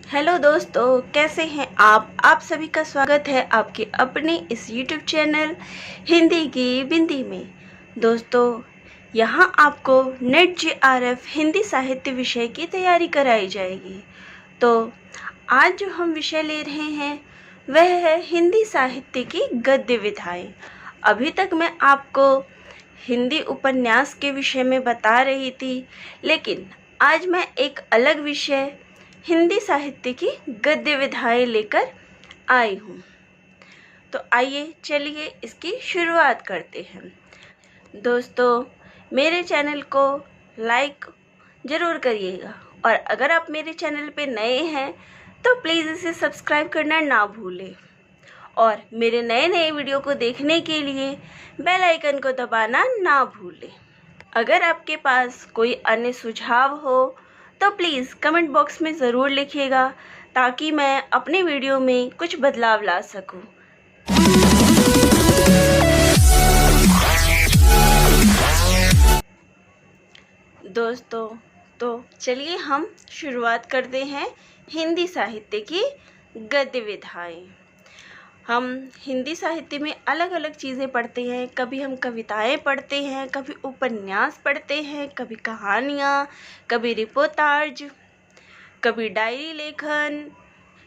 Hello दोस्तों, कैसे हैं आप सभी का स्वागत है आपके अपने इस यूट्यूब चैनल हिंदी की बिंदी में। दोस्तों, यहाँ आपको नेट JRF हिंदी साहित्य विषय की तैयारी कराई जाएगी। तो आज जो हम विषय ले रहे हैं वह है हिंदी साहित्य की गद्य विधाएं। अभी तक मैं आपको हिंदी उपन्यास के विषय में बता रही थी, लेकिन आज मैं एक अलग विषय हिंदी साहित्य की गद्य विधाएं लेकर आई हूँ। तो आइए चलिए इसकी शुरुआत करते हैं। दोस्तों, मेरे चैनल को लाइक ज़रूर करिएगा और अगर आप मेरे चैनल पे नए हैं तो प्लीज़ इसे सब्सक्राइब करना ना भूलें और मेरे नए वीडियो को देखने के लिए बेल आइकन को दबाना ना भूलें। अगर आपके पास कोई अन्य सुझाव हो तो प्लीज़ कमेंट बॉक्स में ज़रूर लिखिएगा ताकि मैं अपने वीडियो में कुछ बदलाव ला सकूं। दोस्तों, तो चलिए हम शुरुआत करते हैं हिंदी साहित्य की गद्य विधाएं। हम हिंदी साहित्य में अलग अलग चीज़ें पढ़ते हैं। कभी हम कविताएं पढ़ते हैं, कभी उपन्यास पढ़ते हैं, कभी कहानियाँ, कभी रिपोर्टाज, कभी डायरी लेखन,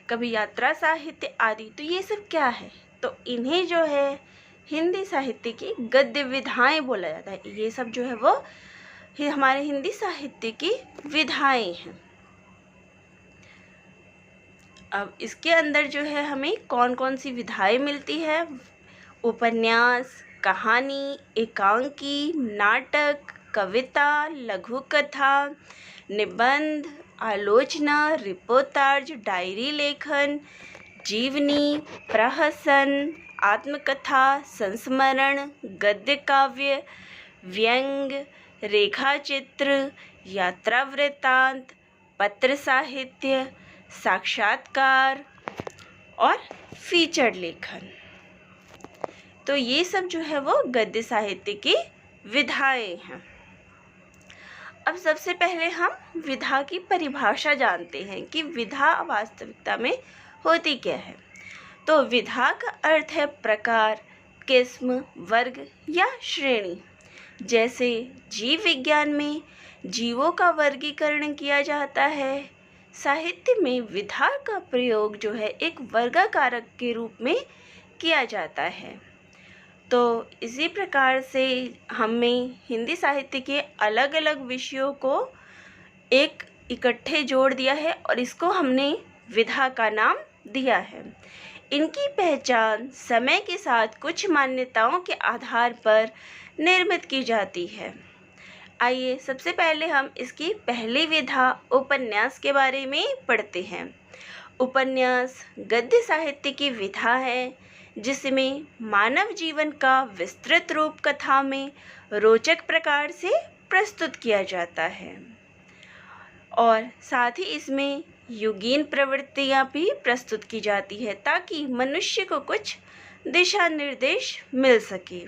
कभी यात्रा साहित्य आदि। तो ये सब क्या है? तो इन्हें जो है हिंदी साहित्य की गद्य विधाएं बोला जाता है। ये सब जो है वो हमारे हिंदी साहित्य की विधाएं हैं। अब इसके अंदर जो है हमें कौन कौन सी विधाएं मिलती है? उपन्यास, कहानी, एकांकी, नाटक, कविता, लघु कथा, निबंध, आलोचना, रिपोर्टाज, डायरी लेखन, जीवनी, प्रहसन, आत्मकथा, संस्मरण, गद्य काव्य, व्यंग्य, रेखाचित्र, यात्रा वृत्तांत, पत्र साहित्य, साक्षात्कार और फीचर लेखन। तो ये सब जो है वो गद्य साहित्य की विधाएं हैं। अब सबसे पहले हम विधा की परिभाषा जानते हैं कि विधा वास्तविकता में होती क्या है। तो विधा का अर्थ है प्रकार, किस्म, वर्ग या श्रेणी। जैसे जीव विज्ञान में जीवों का वर्गीकरण किया जाता है, साहित्य में विधा का प्रयोग जो है एक वर्गीकारक के रूप में किया जाता है। तो इसी प्रकार से हमें हिंदी साहित्य के अलग अलग विषयों को एक इकट्ठे जोड़ दिया है और इसको हमने विधा का नाम दिया है। इनकी पहचान समय के साथ कुछ मान्यताओं के आधार पर निर्मित की जाती है। आइए सबसे पहले हम इसकी पहली विधा उपन्यास के बारे में पढ़ते हैं। उपन्यास गद्य साहित्य की विधा है जिसमें मानव जीवन का विस्तृत रूप कथा में रोचक प्रकार से प्रस्तुत किया जाता है और साथ ही इसमें युगीन प्रवृत्तियाँ भी प्रस्तुत की जाती है ताकि मनुष्य को कुछ दिशा निर्देश मिल सके।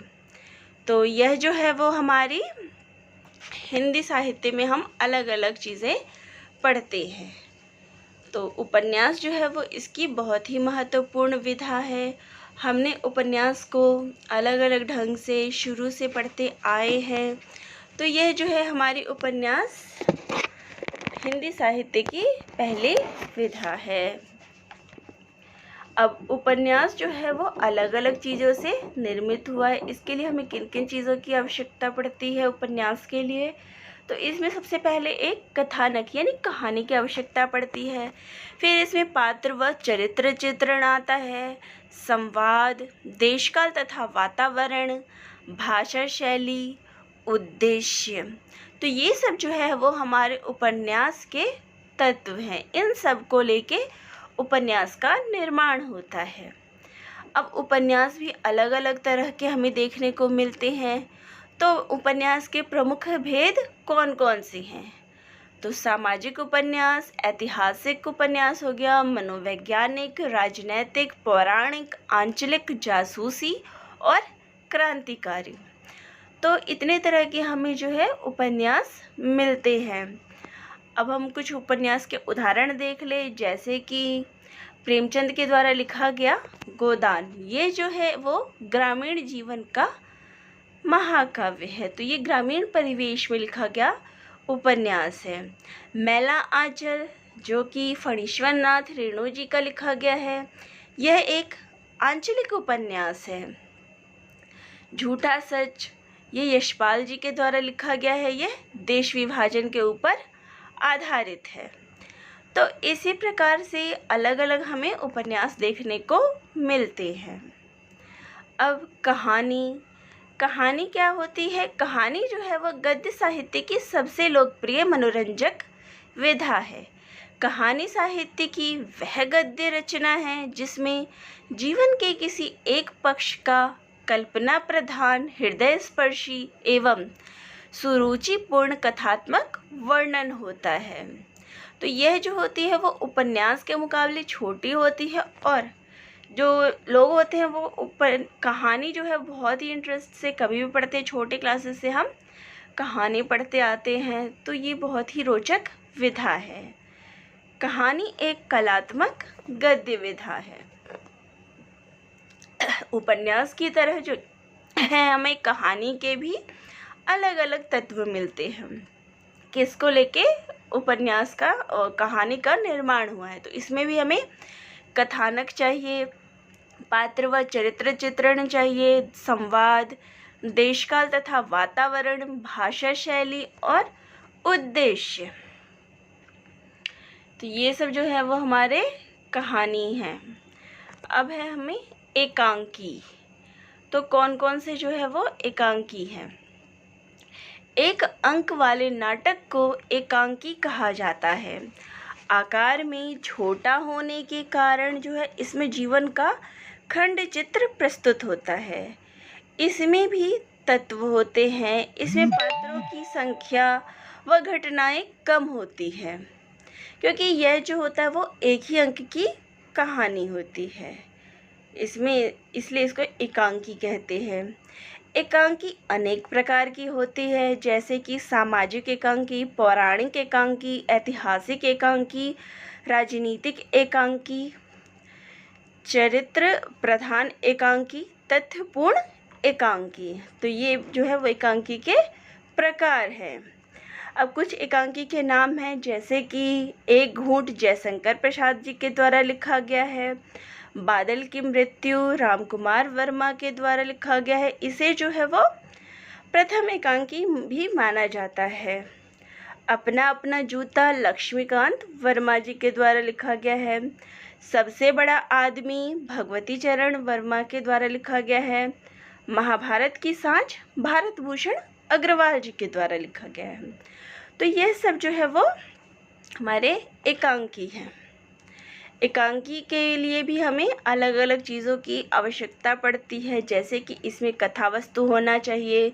तो यह जो है वो हमारी हिंदी साहित्य में हम अलग अलग चीज़ें पढ़ते हैं। तो उपन्यास जो है वो इसकी बहुत ही महत्वपूर्ण विधा है। हमने उपन्यास को अलग अलग ढंग से शुरू से पढ़ते आए हैं। तो यह जो है हमारी उपन्यास हिंदी साहित्य की पहली विधा है। अब उपन्यास जो है वो अलग अलग चीज़ों से निर्मित हुआ है। इसके लिए हमें किन किन चीज़ों की आवश्यकता पड़ती है उपन्यास के लिए? तो इसमें सबसे पहले एक कथानक यानी कहानी की आवश्यकता पड़ती है। फिर इसमें पात्र व चरित्र चित्रण आता है, संवाद, देशकाल तथा वातावरण, भाषा शैली, उद्देश्य। तो ये सब जो है वो हमारे उपन्यास के तत्व हैं। इन सब को लेके उपन्यास का निर्माण होता है। अब उपन्यास भी अलग अलग तरह के हमें देखने को मिलते हैं। तो उपन्यास के प्रमुख भेद कौन कौन से हैं? तो सामाजिक उपन्यास, ऐतिहासिक उपन्यास हो गया, मनोवैज्ञानिक, राजनैतिक, पौराणिक, आंचलिक, जासूसी और क्रांतिकारी। तो इतने तरह के हमें जो है उपन्यास मिलते हैं। अब हम कुछ उपन्यास के उदाहरण देख ले, जैसे कि प्रेमचंद के द्वारा लिखा गया गोदान। ये जो है वो ग्रामीण जीवन का महाकाव्य है, तो ये ग्रामीण परिवेश में लिखा गया उपन्यास है। मैला आंचल जो कि फणीश्वर नाथ रेणु जी का लिखा गया है, यह एक आंचलिक उपन्यास है। झूठा सच ये यशपाल जी के द्वारा लिखा गया है, यह देश विभाजन के ऊपर आधारित है। तो इसी प्रकार से अलग अलग हमें उपन्यास देखने को मिलते हैं। अब कहानी क्या होती है? कहानी जो है वह गद्य साहित्य की सबसे लोकप्रिय मनोरंजक विधा है। कहानी साहित्य की वह गद्य रचना है जिसमें जीवन के किसी एक पक्ष का कल्पना प्रधान, हृदय स्पर्शी एवं सुरुचिपूर्ण कथात्मक वर्णन होता है। तो यह जो होती है वो उपन्यास के मुकाबले छोटी होती है, और जो लोग होते हैं वो कहानी जो है बहुत ही इंटरेस्ट से कभी भी पढ़ते हैं। छोटे क्लासेस से हम कहानी पढ़ते आते हैं, तो ये बहुत ही रोचक विधा है। कहानी एक कलात्मक गद्य विधा है। उपन्यास की तरह जो है हमें कहानी के भी अलग अलग तत्व मिलते हैं, किसको लेके उपन्यास का और कहानी का निर्माण हुआ है। तो इसमें भी हमें कथानक चाहिए, पात्र व चरित्र चित्रण चाहिए, संवाद, देशकाल तथा वातावरण, भाषा शैली और उद्देश्य। तो ये सब जो है वो हमारे कहानी हैं। अब है हमें एकांकी। तो कौन कौन से जो है वो एकांकी हैं? एक अंक वाले नाटक को एकांकी कहा जाता है। आकार में छोटा होने के कारण जो है इसमें जीवन का खंड चित्र प्रस्तुत होता है। इसमें भी तत्व होते हैं। इसमें पात्रों की संख्या व घटनाएं कम होती है, क्योंकि यह जो होता है वो एक ही अंक की कहानी होती है। इसलिए इसको एकांकी कहते हैं। एकांकी अनेक प्रकार की होती है, जैसे कि सामाजिक एकांकी, पौराणिक एकांकी, ऐतिहासिक एकांकी, राजनीतिक एकांकी, चरित्र प्रधान एकांकी, तथ्यपूर्ण एकांकी। तो ये जो है वो एकांकी के प्रकार हैं। अब कुछ एकांकी के नाम हैं, जैसे कि एक घूंट जयशंकर प्रसाद जी के द्वारा लिखा गया है। बादल की मृत्यु रामकुमार वर्मा के द्वारा लिखा गया है। इसे जो है वो प्रथम एकांकी भी माना जाता है। अपना अपना जूता लक्ष्मीकांत वर्मा जी के द्वारा लिखा गया है। सबसे बड़ा आदमी भगवती चरण वर्मा के द्वारा लिखा गया है। महाभारत की सांझ भारत भूषण अग्रवाल जी के द्वारा लिखा गया है। तो ये सब जो है वो हमारे एकांकी हैं। एकांकी के लिए भी हमें अलग अलग चीज़ों की आवश्यकता पड़ती है, जैसे कि इसमें कथा वस्तु होना चाहिए,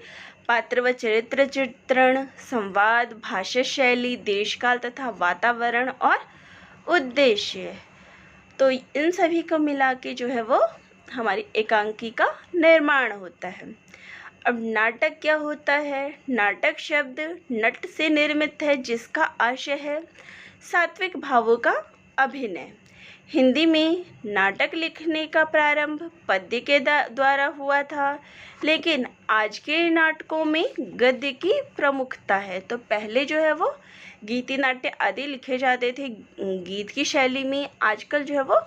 पात्र व चरित्र चित्रण, संवाद, भाषा शैली, देशकाल तथा वातावरण और उद्देश्य। तो इन सभी को मिला के जो है वो हमारी एकांकी का निर्माण होता है। अब नाटक क्या होता है? नाटक शब्द नट से निर्मित है, जिसका आशय है सात्विक भावों का अभिनय। हिंदी में नाटक लिखने का प्रारंभ पद्य के द्वारा हुआ था, लेकिन आज के नाटकों में गद्य की प्रमुखता है। तो पहले जो है वो गीति नाट्य आदि लिखे जाते थे गीत की शैली में, आजकल जो है वो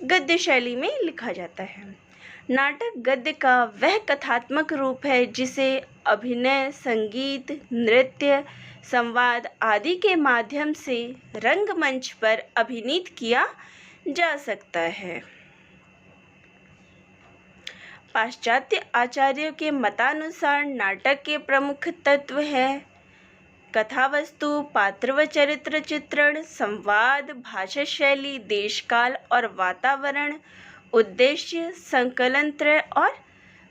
गद्य शैली में लिखा जाता है। नाटक गद्य का वह कथात्मक रूप है जिसे अभिनय, संगीत, नृत्य, संवाद आदि के माध्यम से रंगमंच पर अभिनीत किया जा सकता है। पाश्चात्य आचार्यों के मतानुसार नाटक के प्रमुख तत्व है कथा वस्तु, पात्र व चरित्र चित्रण, संवाद, भाषा शैली, देशकाल और वातावरण, उद्देश्य, संकलनत्रय और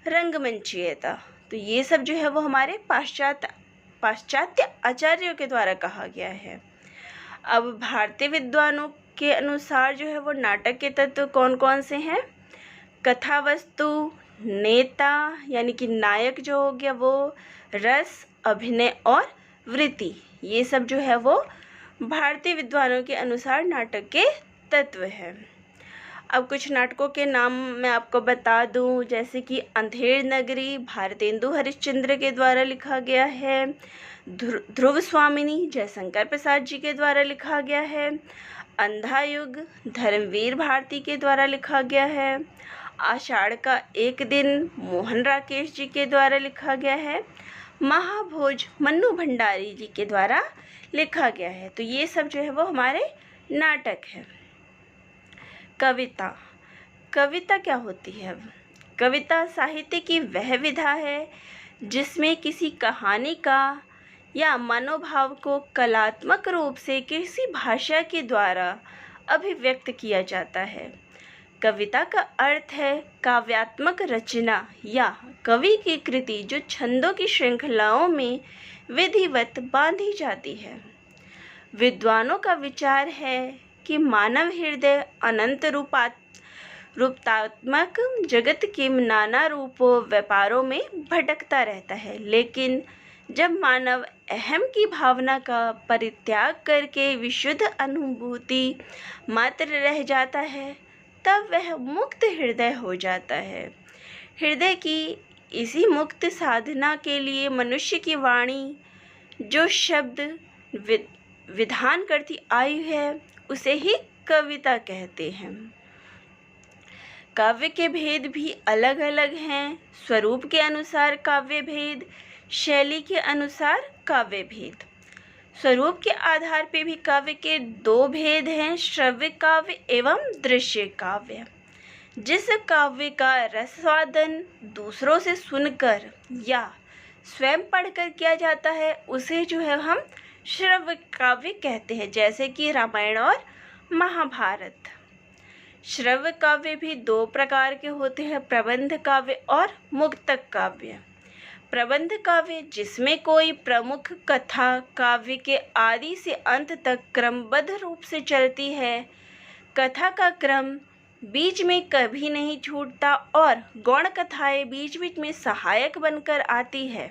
रंगमंचीयता। तो ये सब जो है वो हमारे पाश्चात्य आचार्यों के द्वारा कहा गया है। अब भारतीय विद्वानों के अनुसार जो है वो नाटक के तत्व कौन कौन से हैं? कथा वस्तु, नेता यानी कि नायक जो हो गया वो, रस, अभिनय और वृत्ति, ये सब जो है वो भारतीय विद्वानों के अनुसार नाटक के तत्व हैं। अब कुछ नाटकों के नाम मैं आपको बता दूं, जैसे कि अंधेर नगरी भारतेंदु हरिश्चंद्र के द्वारा लिखा गया है। ध्रुव स्वामिनी जयशंकर प्रसाद जी के द्वारा लिखा गया है। अंधा युग धर्मवीर भारती के द्वारा लिखा गया है। आषाढ़ का एक दिन मोहन राकेश जी के द्वारा लिखा गया है। महाभोज मन्नू भंडारी जी के द्वारा लिखा गया है। तो ये सब जो है वो हमारे नाटक है। कविता, कविता क्या होती है? कविता साहित्य की वह विधा है जिसमें किसी कहानी का या मनोभाव को कलात्मक रूप से किसी भाषा के द्वारा अभिव्यक्त किया जाता है। कविता का अर्थ है काव्यात्मक रचना या कवि की कृति जो छंदों की श्रृंखलाओं में विधिवत बांधी जाती है। विद्वानों का विचार है कि मानव हृदय अनंत रूपात्मक जगत के नाना रूपों व्यापारों में भटकता रहता है, लेकिन जब मानव अहम की भावना का परित्याग करके विशुद्ध अनुभूति मात्र रह जाता है, तब वह मुक्त हृदय हो जाता है। हृदय की इसी मुक्त साधना के लिए मनुष्य की वाणी जो शब्द विधान करती आई है उसे ही कविता कहते हैं। काव्य के भेद भी अलग अलग हैं। स्वरूप के अनुसार काव्य भेद, शैली के अनुसार काव्य भेद। स्वरूप के आधार पे भी काव्य के दो भेद हैं, श्रव्य काव्य एवं दृश्य काव्य। जिस काव्य का रसास्वादन दूसरों से सुनकर या स्वयं पढ़कर किया जाता है उसे जो है हम श्रव्य काव्य कहते हैं, जैसे कि रामायण और महाभारत। श्रव्य काव्य भी दो प्रकार के होते हैं, प्रबंध काव्य और मुक्तक काव्य। प्रबंध काव्य जिसमें कोई प्रमुख कथा काव्य के आदि से अंत तक क्रमबद्ध रूप से चलती है। कथा का क्रम बीच में कभी नहीं छूटता और गौण कथाएं बीच बीच में सहायक बनकर आती है,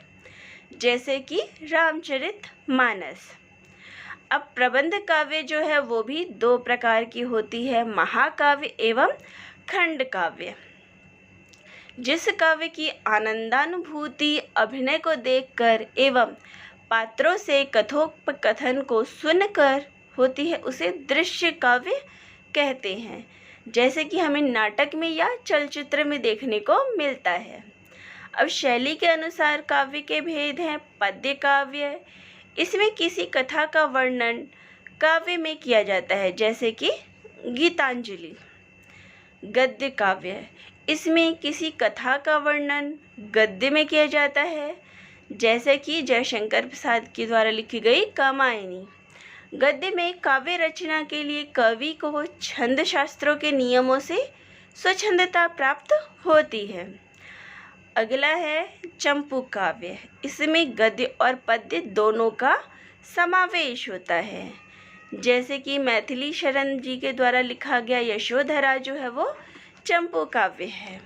जैसे कि रामचरितमानस। अब प्रबंध काव्य जो है वो भी दो प्रकार की होती है, महाकाव्य एवं खंड काव्य। जिस काव्य की आनंदानुभूति अभिनय को देखकर एवं पात्रों से कथोपकथन को सुनकर होती है उसे दृश्य काव्य कहते हैं, जैसे कि हमें नाटक में या चलचित्र में देखने को मिलता है। अब शैली के अनुसार काव्य के भेद हैं। पद्य काव्य, इसमें किसी कथा का वर्णन काव्य में किया जाता है, जैसे कि गीतांजलि। गद्य काव्य, इसमें किसी कथा का वर्णन गद्य में किया जाता है, जैसे कि जयशंकर प्रसाद के द्वारा लिखी गई कामायनी। गद्य में काव्य रचना के लिए कवि को छंद शास्त्रों के नियमों से स्वच्छंदता प्राप्त होती है। अगला है चंपू काव्य। इसमें गद्य और पद्य दोनों का समावेश होता है, जैसे कि मैथिली शरण जी के द्वारा लिखा गया यशोधरा जो है वो चंपू काव्य है।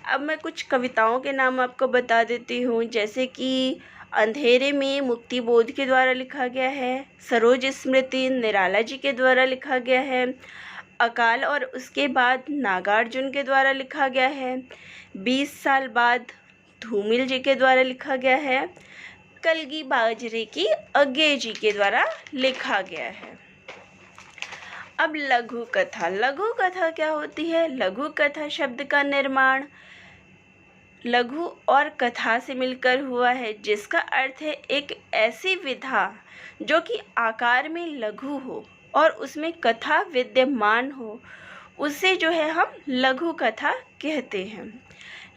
अब मैं कुछ कविताओं के नाम आपको बता देती हूँ, जैसे कि अंधेरे में मुक्ति बोध के द्वारा लिखा गया है। सरोज स्मृति निराला जी के द्वारा लिखा गया है। अकाल और उसके बाद नागार्जुन के द्वारा लिखा गया है। 20 साल बाद धूमिल जी के द्वारा लिखा गया है। कलगी बाजरे की अज्ञे जी के द्वारा लिखा गया है। अब लघु कथा। लघु कथा क्या होती है? लघु कथा शब्द का निर्माण लघु और कथा से मिलकर हुआ है, जिसका अर्थ है एक ऐसी विधा जो कि आकार में लघु हो और उसमें कथा विद्यमान हो, उसे जो है हम लघु कथा कहते हैं।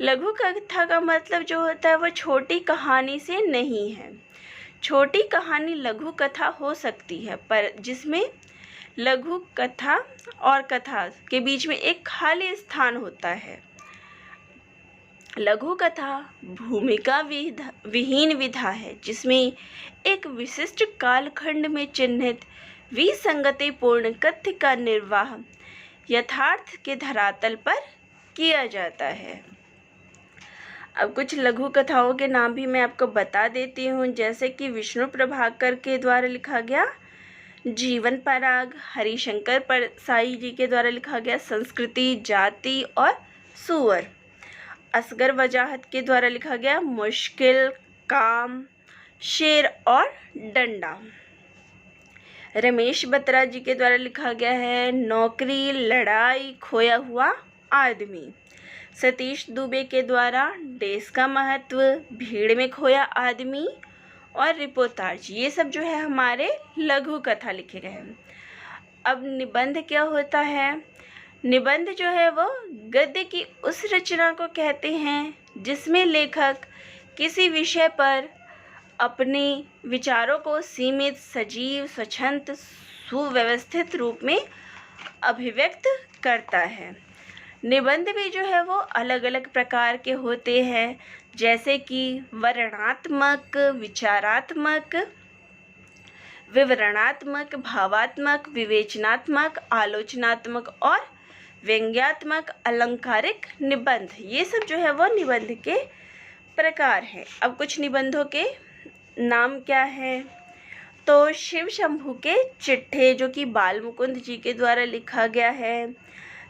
लघु कथा का मतलब जो होता है वो छोटी कहानी से नहीं है। छोटी कहानी लघु कथा हो सकती है, पर जिसमें लघु कथा और कथा के बीच में एक खाली स्थान होता है। लघु कथा भूमिका विहीन विधा है, जिसमें एक विशिष्ट कालखंड में चिन्हित विसंगतिपूर्ण कथ्य का निर्वाह यथार्थ के धरातल पर किया जाता है। अब कुछ लघु कथाओं के नाम भी मैं आपको बता देती हूँ, जैसे कि विष्णु प्रभाकर के द्वारा लिखा गया जीवन पराग हरिशंकर परसाई जी के द्वारा लिखा गया। संस्कृति, जाति और सुअर असगर वजाहत के द्वारा लिखा गया। मुश्किल, काम, शेर और डंडा रमेश बत्रा जी के द्वारा लिखा गया है। नौकरी, लड़ाई, खोया हुआ आदमी सतीश दुबे के द्वारा। देश का महत्व, भीड़ में खोया आदमी और रिपोर्ताज, ये सब जो है हमारे लघु कथा लिखे गए हैं। अब निबंध क्या होता है? निबंध जो है वो गद्य की उस रचना को कहते हैं जिसमें लेखक किसी विषय पर अपने विचारों को सीमित, सजीव, स्वच्छंद, सुव्यवस्थित रूप में अभिव्यक्त करता है। निबंध भी जो है वो अलग अलग प्रकार के होते हैं, जैसे कि वर्णनात्मक, विचारात्मक, विवरणात्मक, भावात्मक, विवेचनात्मक, आलोचनात्मक और व्यंग्यात्मक, अलंकारिक निबंध, ये सब जो है वो निबंध के प्रकार हैं। अब कुछ निबंधों के नाम क्या है? तो शिव शंभू के चिट्ठे, जो कि बाल मुकुंद जी के द्वारा लिखा गया है।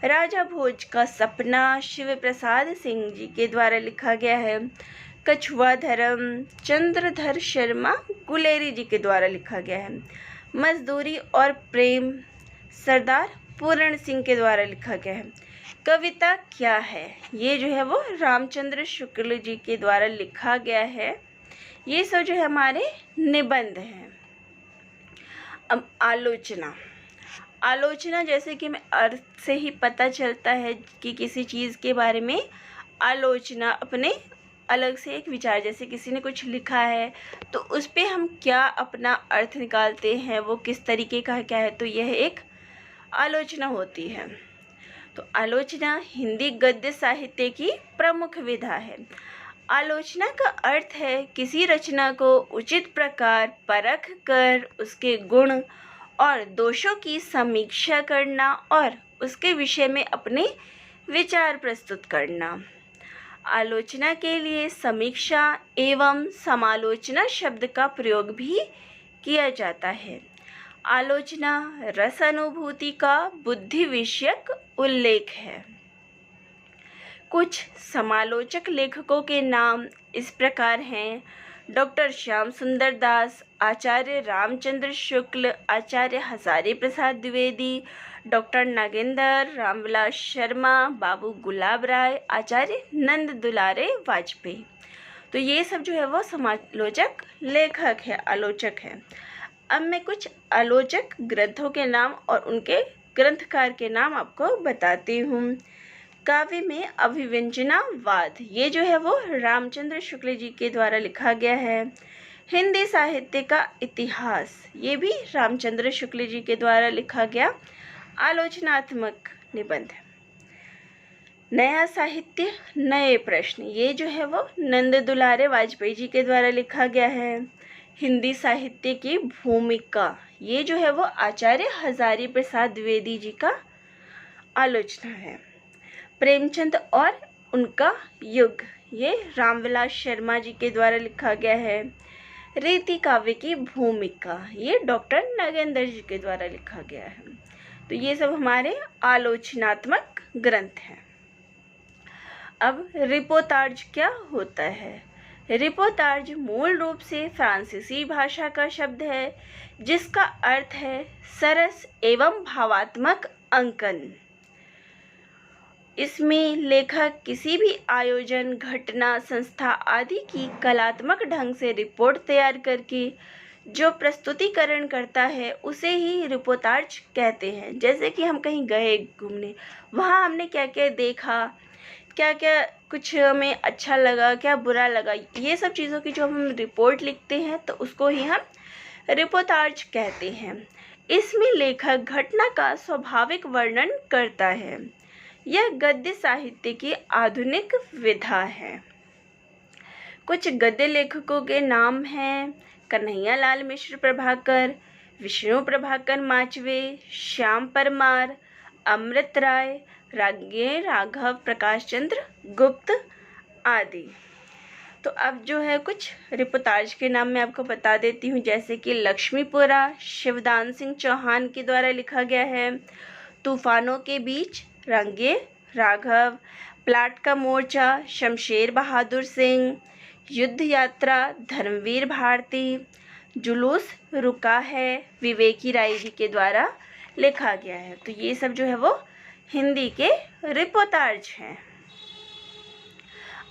राजा भोज का सपना, शिव प्रसाद सिंह जी के द्वारा लिखा गया है। कछुआ धर्म, चंद्रधर शर्मा गुलेरी जी के द्वारा लिखा गया है। मजदूरी और प्रेम, सरदार पूर्ण सिंह के द्वारा लिखा गया है। कविता क्या है? ये जो है वो रामचंद्र शुक्ल जी के द्वारा लिखा गया है। ये सब जो है हमारे निबंध हैं। अब आलोचना। आलोचना, जैसे कि हमें अर्थ से ही पता चलता है कि किसी चीज़ के बारे में आलोचना, अपने अलग से एक विचार, जैसे किसी ने कुछ लिखा है तो उस पे हम क्या अपना अर्थ निकालते हैं, वो किस तरीके का क्या है, तो यह एक आलोचना होती है। तो आलोचना हिंदी गद्य साहित्य की प्रमुख विधा है। आलोचना का अर्थ है किसी रचना को उचित प्रकार परख कर उसके गुण और दोषों की समीक्षा करना और उसके विषय में अपने विचार प्रस्तुत करना। आलोचना के लिए समीक्षा एवं समालोचना शब्द का प्रयोग भी किया जाता है। आलोचना रस अनुभूति का बुद्धि विषयक उल्लेख है। कुछ समालोचक लेखकों के नाम इस प्रकार हैं: डॉक्टर श्याम सुंदर दास, आचार्य रामचंद्र शुक्ल, आचार्य हजारी प्रसाद द्विवेदी, डॉक्टर नागेंद्र रामविलास शर्मा, बाबू गुलाब राय, आचार्य नंद दुलारे वाजपेयी। तो ये सब जो है वो समालोचक लेखक है, आलोचक हैं। अब मैं कुछ आलोचक ग्रंथों के नाम और उनके ग्रंथकार के नाम आपको बताती हूँ। काव्य में अभिव्यंजनावाद, ये जो है वो रामचंद्र शुक्ल जी के द्वारा लिखा गया है। हिंदी साहित्य का इतिहास, ये भी रामचंद्र शुक्ल जी के द्वारा लिखा गया आलोचनात्मक निबंध। नया साहित्य नए प्रश्न, ये जो है वो नंद दुलारे वाजपेयी जी के द्वारा लिखा गया है। हिंदी साहित्य की भूमिका, ये जो है वो आचार्य हजारी प्रसाद द्विवेदी जी का आलोचना है। प्रेमचंद और उनका युग, ये रामविलास शर्मा जी के द्वारा लिखा गया है। रीति काव्य की भूमिका, ये डॉक्टर नागेंद्र जी के द्वारा लिखा गया है। तो ये सब हमारे आलोचनात्मक ग्रंथ हैं। अब रिपोर्ताज क्या होता है? रिपोर्ताज मूल रूप से फ्रांसीसी भाषा का शब्द है जिसका अर्थ है सरस एवं भावात्मक अंकन। इसमें लेखक किसी भी आयोजन, घटना, संस्था आदि की कलात्मक ढंग से रिपोर्ट तैयार करके जो प्रस्तुतिकरण करता है उसे ही रिपोर्ताज कहते हैं। जैसे कि हम कहीं गए घूमने, वहाँ हमने क्या क्या देखा, क्या क्या कुछ हमें अच्छा लगा, क्या बुरा लगा, ये सब चीज़ों की जो हम रिपोर्ट लिखते हैं तो उसको ही हम रिपोर्ताज कहते हैं। इसमें लेखक घटना का स्वाभाविक वर्णन करता है। यह गद्य साहित्य की आधुनिक विधा है। कुछ गद्य लेखकों के नाम हैं: कन्हैयालाल मिश्र प्रभाकर, विष्णु प्रभाकर माचवे, श्याम परमार, अमृत राय, राघव प्रकाश चंद्र गुप्त आदि। तो अब जो है कुछ रिपोर्टाज के नाम मैं आपको बता देती हूँ, जैसे कि लक्ष्मीपुरा शिवदान सिंह चौहान के द्वारा लिखा गया है, तूफानों के बीच रंगे राघव, प्लाट का मोर्चा शमशेर बहादुर सिंह, युद्ध यात्रा धर्मवीर भारती, जुलूस रुका है विवेकी राय जी के द्वारा लिखा गया है। तो ये सब जो है वो हिंदी के रिपोर्टाज हैं।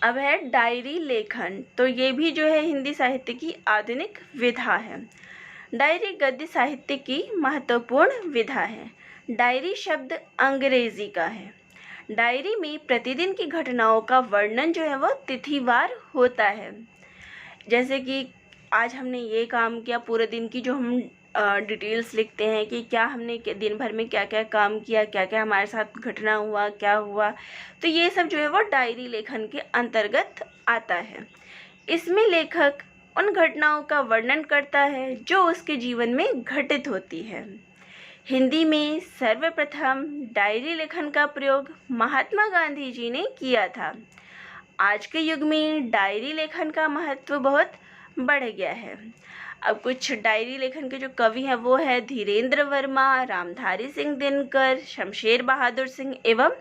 अब है डायरी लेखन। तो ये भी जो है हिंदी साहित्य की आधुनिक विधा है। डायरी गद्य साहित्य की महत्वपूर्ण विधा है। डायरी शब्द अंग्रेजी का है। डायरी में प्रतिदिन की घटनाओं का वर्णन जो है वो तिथिवार होता है। जैसे कि आज हमने ये काम किया, पूरे दिन की जो हम डिटेल्स लिखते हैं कि क्या हमने दिन भर में क्या क्या काम किया, क्या क्या हमारे साथ घटना हुआ, क्या हुआ, तो ये सब जो है वो डायरी लेखन के अंतर्गत आता है। इसमें लेखक उन घटनाओं का वर्णन करता है जो उसके जीवन में घटित होती है। हिंदी में सर्वप्रथम डायरी लेखन का प्रयोग महात्मा गांधी जी ने किया था। आज के युग में डायरी लेखन का महत्व बहुत बढ़ गया है। अब कुछ डायरी लेखन के जो कवि हैं वो है धीरेन्द्र वर्मा, रामधारी सिंह दिनकर, शमशेर बहादुर सिंह एवं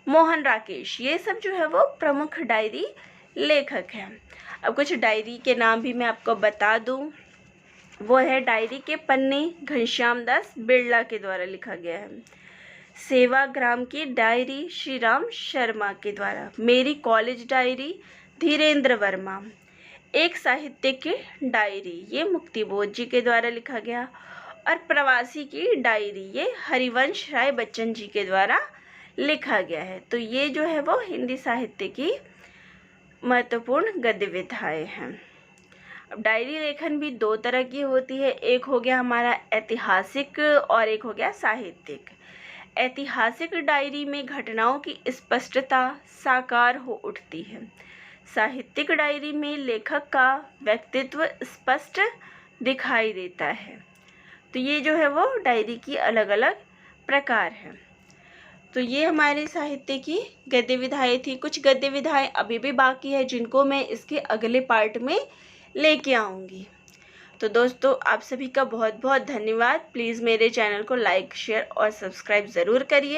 मोहन राकेश। ये सब जो है वो प्रमुख डायरी लेखक हैं। अब कुछ डायरी के नाम भी मैं आपको बता दूं, वो है डायरी के पन्ने घनश्याम दास बिरला के द्वारा लिखा गया है। सेवाग्राम की डायरी श्री राम शर्मा के द्वारा। मेरी कॉलेज डायरी धीरेन्द्र वर्मा। एक साहित्य की डायरी ये मुक्तिबोध जी के द्वारा लिखा गया। और प्रवासी की डायरी ये हरिवंश राय बच्चन जी के द्वारा लिखा गया है। तो ये जो है वो हिंदी साहित्य की महत्वपूर्ण गद्य विधाएं हैं। अब डायरी लेखन भी दो तरह की होती है, एक हो गया हमारा ऐतिहासिक और एक हो गया साहित्यिक। ऐतिहासिक डायरी में घटनाओं की स्पष्टता साकार हो उठती है। साहित्यिक डायरी में लेखक का व्यक्तित्व स्पष्ट दिखाई देता है। तो ये जो है वो डायरी की अलग अलग प्रकार हैं। तो ये हमारे साहित्य की गद्य विधाएं थी। कुछ गद्य विधाएं अभी भी बाकी है जिनको मैं इसके अगले पार्ट में लेके आऊँगी। तो दोस्तों आप सभी का बहुत बहुत धन्यवाद। प्लीज़ मेरे चैनल को लाइक, शेयर और सब्सक्राइब ज़रूर करिए।